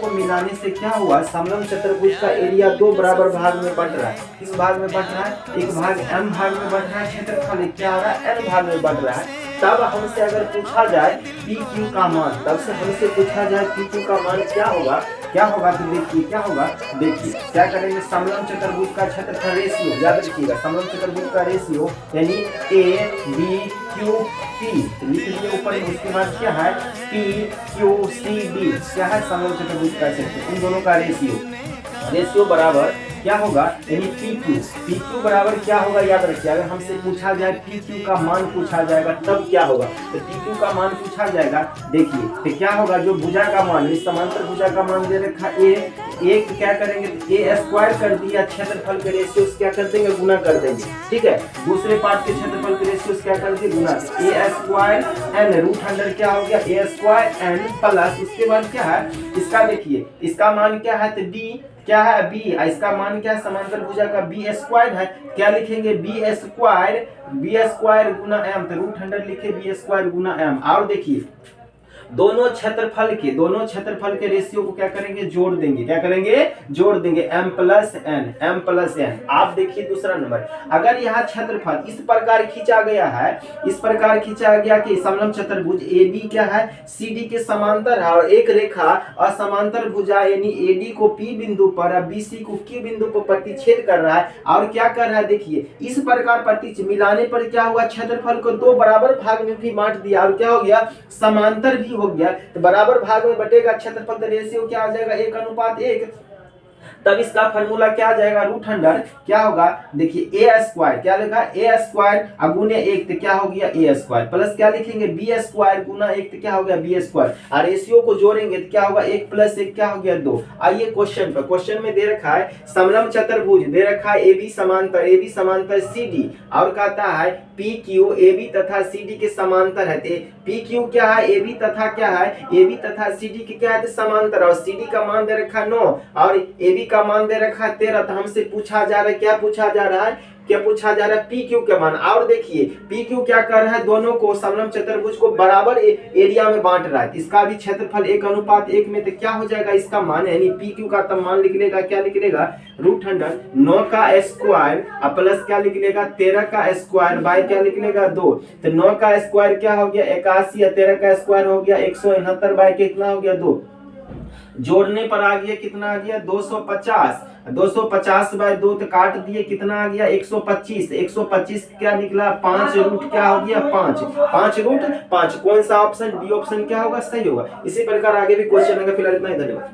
को मिलाने से क्या हुआ, समलंब चतुर्भुज का एरिया दो बराबर भाग में बंट रहा है। किस भाग में बंट रहा है, एक भाग m भाग में बंट रहा है, क्षेत्रफल क्या आ रहा है, n भाग में बंट रहा है। तब हमसे अगर पूछा जाए पी क्यू का मान, तब से हमसे पूछा जाए पी क्यू का मान क्या होगा, तो देखिए क्या होगा, देखिए क्या करेंगे, समलंब चतुर्भुज का क्षेत्रफल रेशियो, याद रखिएगा समलंब चतुर्भुज का रेशियो यानी ए बी क्यू पी लिख लिए ऊपर में। उसके बाद क्या है, पी क्यू सी डी क्या है, समलंब चतुर्भुज का क्षेत्रफल, इन दोनों का रेशियो बराबर क्या होगा, यानी पी क्यू बराबर क्या होगा, याद रखिए अगर हमसे पूछा जाए पी क्यू का मान पूछा जाएगा तब क्या होगा, तो पी क्यू का मान पूछा जाएगा, देखिए तो क्या होगा, जो भुजा का मान, इस समांतर भुजा का मान दे रखा ए क्या करेंगे, ए स्क्वायर कर दिया, क्षेत्रफल के रेशियो क्या कर देंगे, गुना कर देंगे, ठीक है। दूसरे पार्ट के क्षेत्रफल के रेशियो क्या कर दिए, गुना, ए स्क्वायर एन रूट अंडर क्या हो गया, ए स्क्वायर एन प्लस, उसके बाद क्या है, इसका देखिए इसका मान क्या है, तो डी क्या है, बी, इसका मान क्या है, समांतर भुजा का बी स्क्वायर है, क्या लिखेंगे, बी स्क्वायर गुना एम, तो रूट अंडर लिखे बी स्क्वायर गुना एम। और देखिए दोनों क्षेत्रफल के रेशियो को क्या करेंगे, जोड़ देंगे, क्या करेंगे, जोड़ देंगे, m प्लस एन। आप देखिए दूसरा नंबर, अगर यहाँ क्षेत्रफल इस प्रकार खींचा गया कि समलंब चतुर्भुज AB क्या है, CD के समांतर है, और एक रेखा असमांतर भुजा यानी AD को P बिंदु पर और BC को Q बिंदु पर प्रतिच्छेद कर रहा है, और क्या कर रहा है, देखिए इस प्रकार प्रतिच्छेद मिलाने पर क्या हुआ, क्षेत्रफल को दो बराबर भाग में भी बांट दिया, और क्या हो गया, समांतर भी हो गया, तो बराबर भाग में बटेगा, क्षेत्रफल रेशियो क्या आ जाएगा, 1:1। तब इसका फार्मूला क्या आ जाएगा, रूट अंडर क्या होगा, देखिए ए स्क्वायर क्या लिखा, ए स्क्वायर गुने 1 तो क्या हो गया, ए स्क्वायर प्लस क्या लिखेंगे, बी स्क्वायर गुना 1 तो क्या हो गया, बी स्क्वायर, और रेशियो को जोड़ेंगे तो क्या होगा, 1 प्लस 1 क्या हो गया, 2। आइए क्वेश्चन में दे रखा है समलंब चतुर्भुज, दे रखा है AB समांतर CD, और कहता है पी क्यू AB तथा CD के समांतर है, पी क्यू क्या है, AB तथा क्या है, AB तथा CD के क्या है, समांतर, और CD का मान दे रखा 9 और AB का मान दे रखा है 13। तो हमसे पूछा जा रहा है, क्या पूछा जा रहा है, पी क्यू के मान। और देखिए पी क्यू क्या कर रहा है, दोनों को समलंब चतुर्भुज को बराबर एरिया में बांट रहा है, इसका भी क्षेत्रफल 1:1 में, तो क्या हो जाएगा इसका मान, यानी पी क्यू का तब मान लिख लेगा, क्या लिख लेगा, रूट अंडर 9 का स्क्वायर प्लस क्या लिख लेगा, 13 का स्क्वायर बाय क्या लिख लेगा, 2। तो 9 का स्क्वायर क्या हो गया 81, या 13 का स्क्वायर हो गया 169 बाय कितना हो गया, 2। जोड़ने पर आ गया कितना आ गया, 250 बाय 2 तो काट दिए, कितना आ गया 125 क्या निकला, 5 रूट क्या हो गया, 5 रूट 5। कौन सा ऑप्शन, डी ऑप्शन क्या होगा, सही होगा। इसी प्रकार आगे भी क्वेश्चन है, फिलहाल इतना ही, धन्यवाद।